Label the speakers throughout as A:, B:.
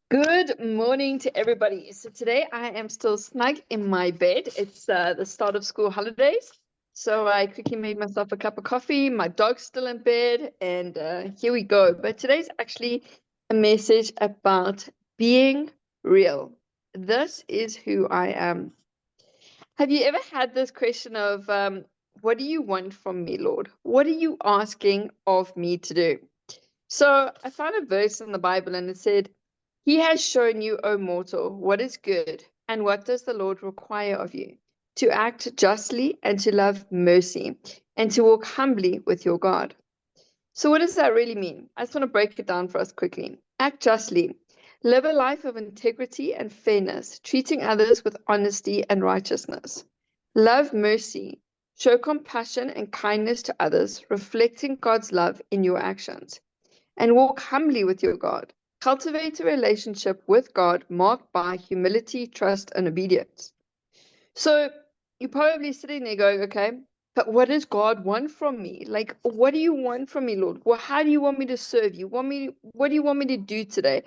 A: Good morning to everybody. So today I am still snug in my bed. It's the start of school holidays. So I quickly made myself a cup of coffee. My dog's still in bed, and here we go. But today's actually a message about being real. This is who I am. Have you ever had this question of, what do you want from me, Lord? What are you asking of me to do? So I found a verse in the Bible and it said, He has shown you, O mortal, what is good, and what does the Lord require of you? To act justly and to love mercy, and to walk humbly with your God. So what does that really mean? I just want to break it down for us quickly. Act justly. Live a life of integrity and fairness, treating others with honesty and righteousness. Love mercy. Show compassion and kindness to others, reflecting God's love in your actions. And walk humbly with your God. Cultivate a relationship with God marked by humility, trust, and obedience. So you're probably sitting there going, okay, but what does God want from me? Like, what do you want from me, Lord? Well, how do you want me to serve you? What do you want me to do today?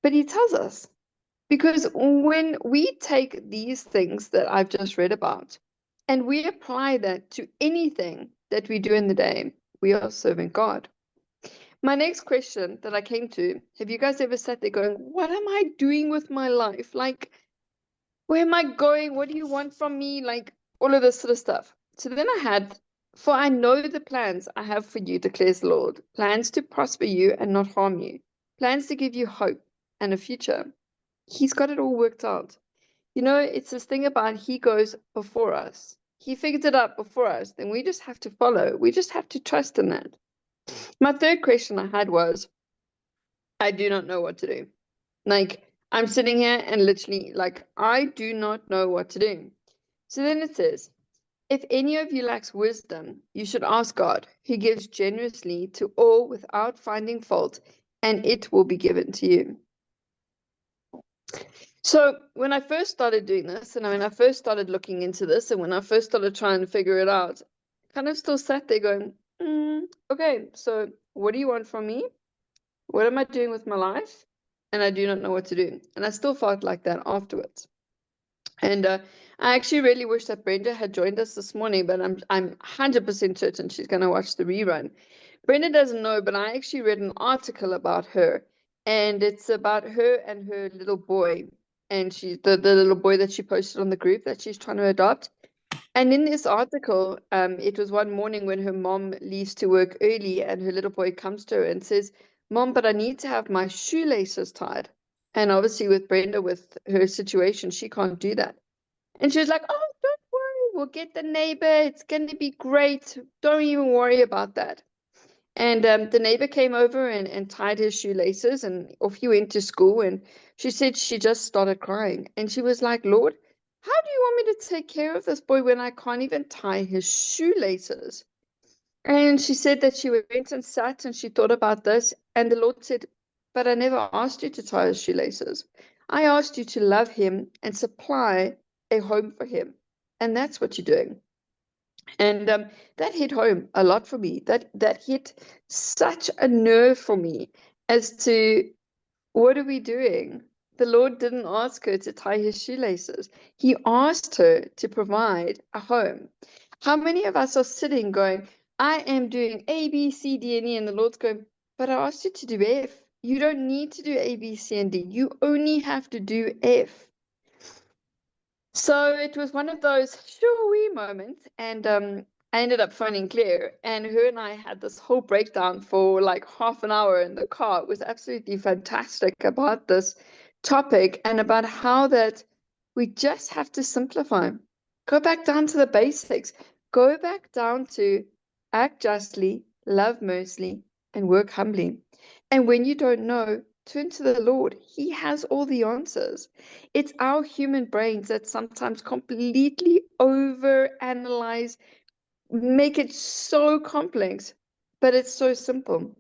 A: But he tells us, because when we take these things that I've just read about and we apply that to anything that we do in the day, we are serving God. My next question that I came to, have you guys ever sat there going, what am I doing with my life? Like, where am I going? What do you want from me? Like, all of this sort of stuff. So then I had, for I know the plans I have for you, declares the Lord, plans to prosper you and not harm you, plans to give you hope and a future. He's got it all worked out. You know, it's this thing about he goes before us. He figured it out before us. Then we just have to follow. We just have to trust in that. My third question I had was, I do not know what to do. Like, I'm sitting here and literally, like, I do not know what to do. So then it says, if any of you lacks wisdom, you should ask God, who gives generously to all without finding fault, and it will be given to you. So when I first started doing this, and when I first started looking into this, and when I first started trying to figure it out, I kind of still sat there going, okay, so what do you want from me? What am I doing with my life? And I do not know what to do. And I still felt like that afterwards. And I actually really wish that Brenda had joined us this morning, but I'm 100% certain she's going to watch the rerun. Brenda doesn't know, but I actually read an article about her, and it's about her and her little boy, and she's the little boy that she posted on the group that she's trying to adopt. And in this article, it was one morning when her mom leaves to work early, and her little boy comes to her and says, Mom, but I need to have my shoelaces tied. And obviously, with Brenda, with her situation, she can't do that. And she was like, Oh, don't worry, we'll get the neighbor. It's going to be great. Don't even worry about that. And the neighbor came over and tied his shoelaces, and off he went to school. And she said she just started crying. And she was like, Lord, how do you want me to take care of this boy when I can't even tie his shoelaces? And she said that she went and sat and she thought about this. And the Lord said, But I never asked you to tie his shoelaces. I asked you to love him and supply a home for him. And that's what you're doing. And that hit home a lot for me. That hit such a nerve for me as to, what are we doing? The Lord didn't ask her to tie his shoelaces. He asked her to provide a home. How many of us are sitting going, I am doing A, B, C, D, and E, and the Lord's going, but I asked you to do F. You don't need to do A, B, C, and D. You only have to do F. So it was one of those sure-wee moments, and I ended up phoning Claire, and her and I had this whole breakdown for like half an hour in the car. It was absolutely fantastic about this topic and about how that we just have to simplify. Go back down to the basics. Go back down to act justly, love mercy, and work humbly. And when you don't know, turn to the Lord. He has all the answers. It's our human brains that sometimes completely overanalyze, make it so complex, but it's so simple.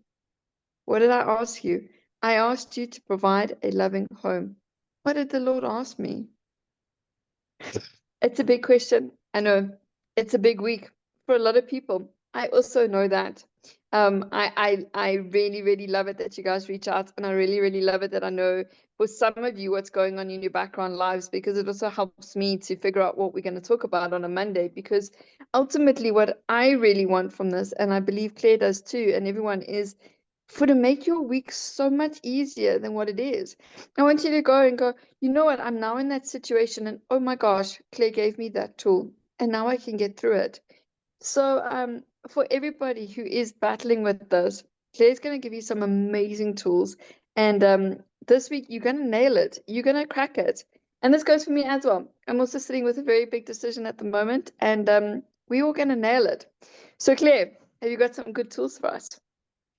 A: What did I ask you? I asked you to provide a loving home. What did the Lord ask me? It's a big question. I know it's a big week for a lot of people. I also know that. I really, really love it that you guys reach out, and I really, really love it that I know for some of you what's going on in your background lives, because it also helps me to figure out what we're going to talk about on a Monday. Because ultimately, what I really want from this, and I believe Claire does too, and everyone, is for to make your week so much easier than what it is. I want you to go and go, you know what, I'm now in that situation, and oh my gosh, Claire gave me that tool, and now I can get through it. So, for everybody who is battling with this, Claire's going to give you some amazing tools. And this week, you're going to nail it. You're going to crack it. And this goes for me as well. I'm also sitting with a very big decision at the moment, and we're all going to nail it. So, Claire, have you got some good tools for us?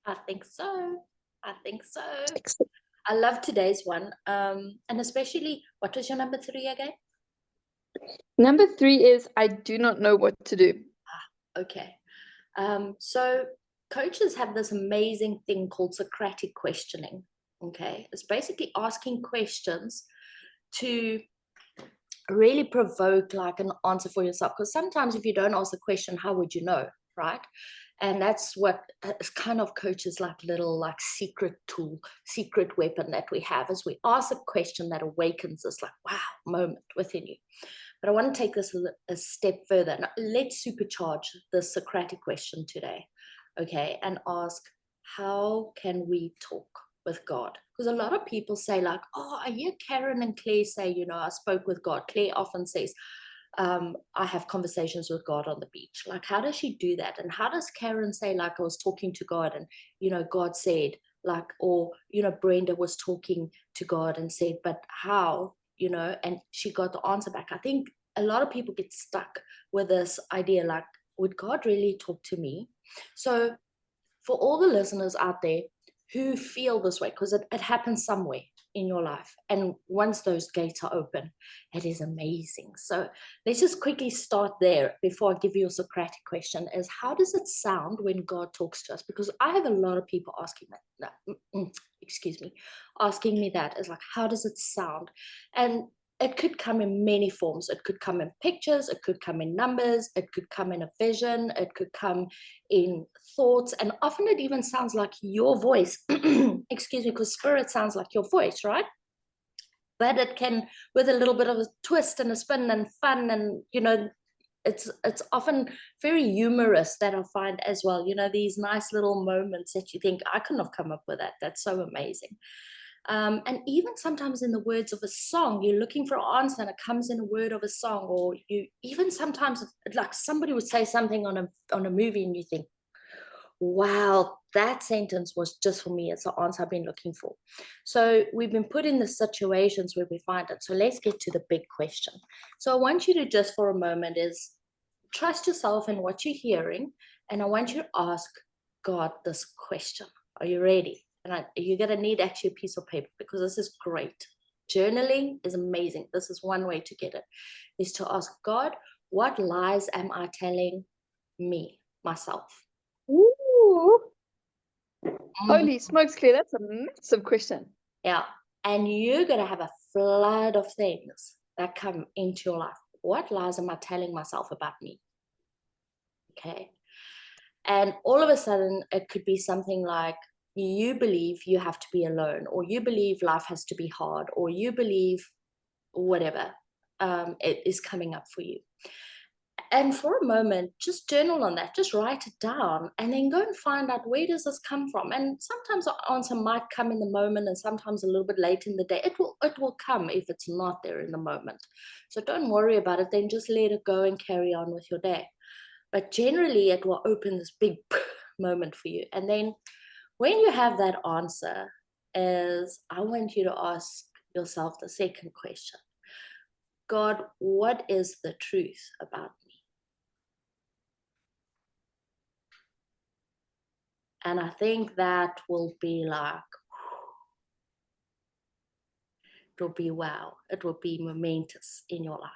B: I think so. I think so.
A: Excellent.
B: I love today's one. And especially, what was your number 3 again?
A: Number 3 is I do not know what to do.
B: Okay. So coaches have this amazing thing called Socratic questioning. Okay. It's basically asking questions to really provoke like an answer for yourself. Because sometimes if you don't ask the question, how would you know? Right. And that's what is kind of coaches like little like secret tool, secret weapon that we have, is we ask a question that awakens this like wow moment within you. But I want to take this a step further. Now, let's supercharge the Socratic question today, okay? And ask, how can we talk with God? Because a lot of people say like, oh, I hear Carin and Claire say, you know, I spoke with God. Claire often says, I have conversations with God on the beach. Like, how does she do that? And how does Carin say, like, I was talking to God and, you know, God said, like, or, you know, Brenda was talking to God and said, but how? You know, and she got the answer back. I think a lot of people get stuck with this idea, like, would God really talk to me? So for all the listeners out there who feel this way, because it happens somewhere in your life, and once those gates are open, it is amazing. So let's just quickly start there before I give you a Socratic question, is how does it sound when God talks to us? Because I have a lot of people asking that, excuse me, asking me that, is like, how does it sound? And it could come in many forms. It could come in pictures, it could come in numbers, it could come in a vision, it could come in thoughts, and often it even sounds like your voice. Excuse me, because spirit sounds like your voice, right? But it can, with a little bit of a twist and a spin and fun, and you know, it's often very humorous, that I find as well. You know, these nice little moments that you think, I couldn't have come up with that. That's so amazing. And even sometimes in the words of a song, you're looking for an answer and it comes in a word of a song, or you even sometimes, like somebody would say something on a movie and you think, wow, that sentence was just for me. It's the answer I've been looking for. So we've been put in the situations where we find it. So let's get to the big question. So I want you to just for a moment is trust yourself in what you're hearing. And I want you to ask God this question. Are you ready? And you're going to need actually a piece of paper, because this is great. Journaling is amazing. This is one way to get it, is to ask God, what lies am I telling me, myself?
A: Ooh. Holy smokes, Claire, that's a massive question.
B: Yeah. And you're going to have a flood of things that come into your life. What lies am I telling myself about me? Okay. And all of a sudden, it could be something like, you believe you have to be alone, or you believe life has to be hard, or you believe whatever it is coming up for you. And for a moment, just journal on that, just write it down, and then go and find out, where does this come from? And sometimes the answer might come in the moment, and sometimes a little bit late in the day. It will come if it's not there in the moment. So don't worry about it, then just let it go and carry on with your day. But generally, it will open this big moment for you. And then when you have that answer, I want you to ask yourself the second question. God, what is the truth about me? And I think that will be like, it will be wow. It will be momentous in your life.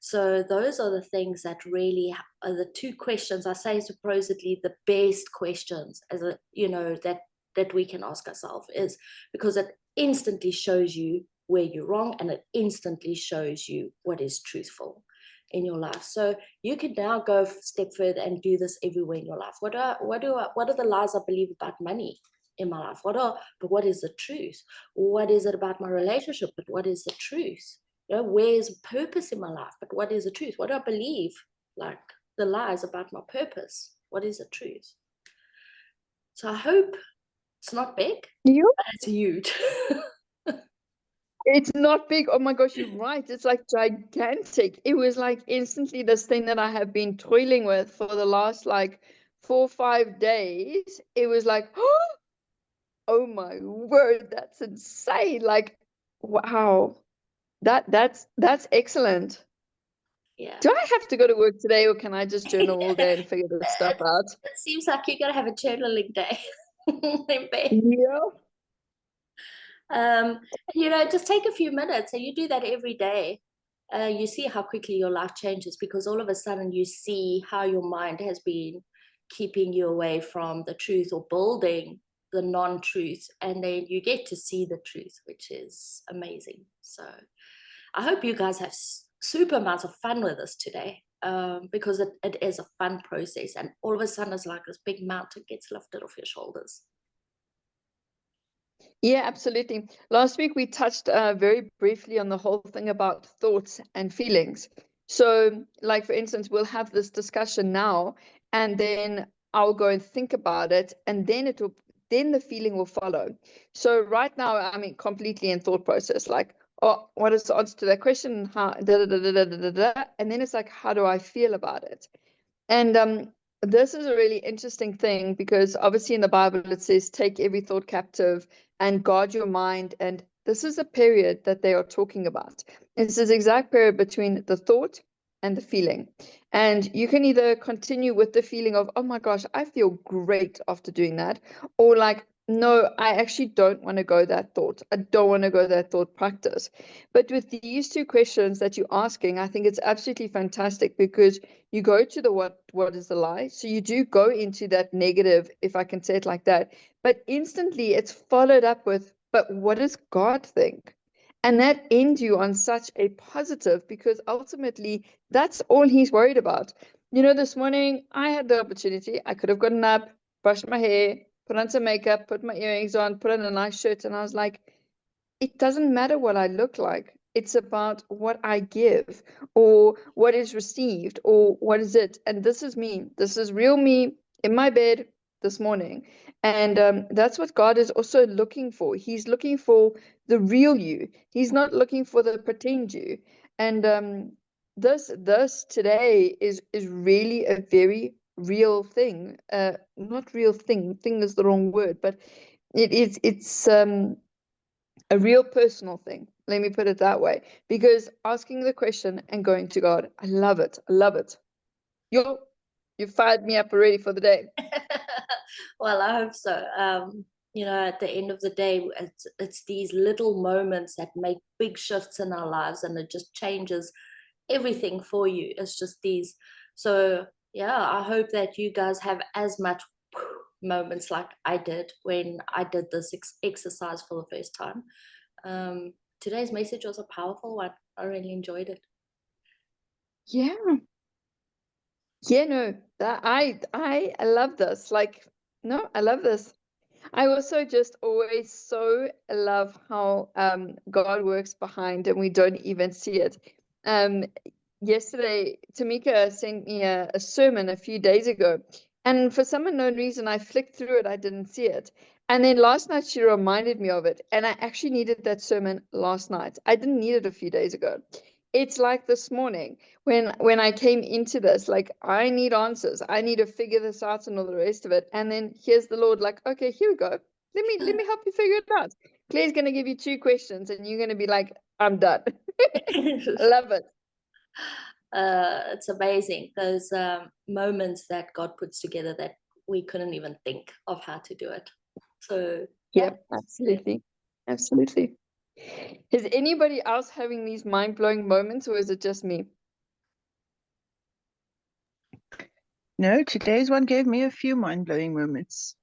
B: So those are the things that really are the two questions, I say supposedly the best questions, as a, you know, that we can ask ourselves, is because it instantly shows you where you're wrong, and it instantly shows you what is truthful. in your life. So you can now go a step further and do this everywhere in your life. What are the lies I believe about money in my life? But what is the truth? What is it about my relationship? But what is the truth? Where's purpose in my life? But what is the truth? What do I believe? Like the lies about my purpose. What is the truth? So I hope it's not big, but it's huge.
A: It's not big. Oh my gosh, you're right. It's like gigantic. It was like instantly this thing that I have been toiling with for the last like 4 or 5 days. It was like, oh my word, that's insane. Like, wow. That's excellent.
B: Yeah.
A: Do I have to go to work today, or can I just journal all day and figure this stuff out?
B: It seems like you're gonna have a journaling day in bed.
A: Yeah.
B: Just take a few minutes and you do that every day. You see how quickly your life changes, because all of a sudden you see how your mind has been keeping you away from the truth or building the non-truth, and then you get to see the truth, which is amazing. So I hope you guys have super amounts of fun with this today, because it is a fun process, and all of a sudden it's like this big mountain gets lifted off your shoulders.
A: Yeah, absolutely. Last week we touched very briefly on the whole thing about thoughts and feelings. So, like for instance, we'll have this discussion now, and then I'll go and think about it, and then the feeling will follow. So right now, I mean, completely in thought process, like, oh, what is the answer to that question? How, da, da, da, da, da, da, da. And then it's like, how do I feel about it? And this is a really interesting thing, because obviously in the Bible it says, take every thought captive and guard your mind. And this is a period that they are talking about. It's this exact period between the thought and the feeling. And you can either continue with the feeling of, oh my gosh, I feel great after doing that, or like, no, I actually don't want to go that thought. I don't want to go that thought practice. But with these two questions that you're asking, I think it's absolutely fantastic, because you go to the what is the lie. So you do go into that negative, if I can say it like that, but instantly it's followed up with, but what does God think? And that ends you on such a positive, because ultimately that's all he's worried about. This morning I had the opportunity. I could have gotten up, brushed my hair, put on some makeup, put my earrings on, put on a nice shirt, and I was like, it doesn't matter what I look like. It's about what I give, or what is received, or what is it. And this is me. This is real me in my bed this morning. And that's what God is also looking for. He's looking for the real you. He's not looking for the pretend you. And this today is really a very real thing. Not real thing. Thing is the wrong word, but it's a real personal thing. Let me put it that way. Because asking the question and going to God, I love it. I love it. You fired me up already for the day.
B: Well, I hope so. At the end of the day, it's these little moments that make big shifts in our lives, and it just changes everything for you. It's just these. So yeah, I hope that you guys have as much moments like I did when I did this exercise for the first time. Today's message was a powerful one. I really enjoyed it.
A: Yeah. No, that I love this. Like, no, I love this. I also just always so love how God works behind and we don't even see it. Yesterday, Tamika sent me a sermon a few days ago, and for some unknown reason, I flicked through it. I didn't see it. And then last night, she reminded me of it, and I actually needed that sermon last night. I didn't need it a few days ago. It's like this morning when I came into this, like, I need answers. I need to figure this out and all the rest of it. And then here's the Lord, like, okay, here we go. Let me help you figure it out. Claire's going to give you 2 questions, and you're going to be like, I'm done. I love it.
B: It's amazing, those moments that God puts together that we couldn't even think of how to do it. So
A: Yep, absolutely. Absolutely. Is anybody else having these mind-blowing moments, or is it just me?
C: No, today's one gave me a few mind-blowing moments.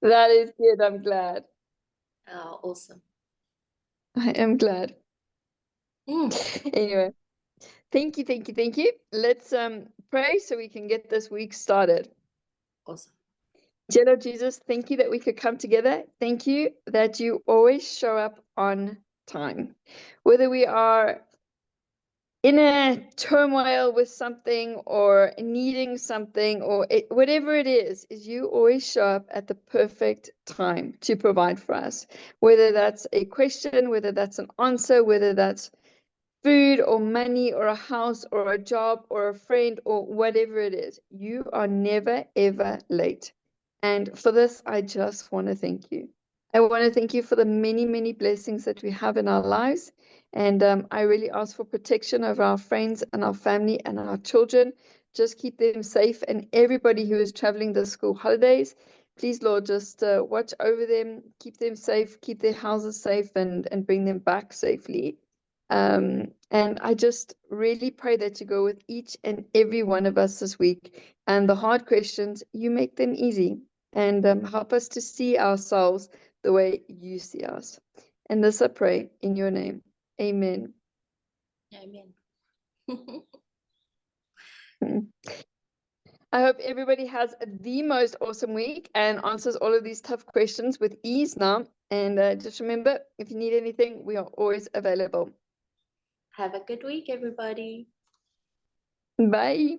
A: That is good. I'm glad.
B: awesome.
A: I am glad. Anyway, thank you, thank you, thank you. Let's pray so we can get this week started.
B: Awesome.
A: Dear Lord Jesus, thank you that we could come together. Thank you that you always show up on time. Whether we are in a turmoil with something or needing something or whatever it is you always show up at the perfect time to provide for us. Whether that's a question, whether that's an answer, whether that's food or money or a house or a job or a friend or whatever it is, you are never ever late. And for this, I just want to thank you. I want to thank you for the many, many blessings that we have in our lives. And I really ask for protection over our friends and our family and our children. Just keep them safe. And everybody who is traveling the school holidays, please, Lord, just watch over them, keep them safe, keep their houses safe, and bring them back safely. And I just really pray that you go with each and every one of us this week. And the hard questions, you make them easy. And help us to see ourselves the way you see us. And this I pray in your name. Amen.
B: Amen.
A: I hope everybody has the most awesome week and answers all of these tough questions with ease now. And just remember, if you need anything, we are always available.
B: Have a good week, everybody.
A: Bye.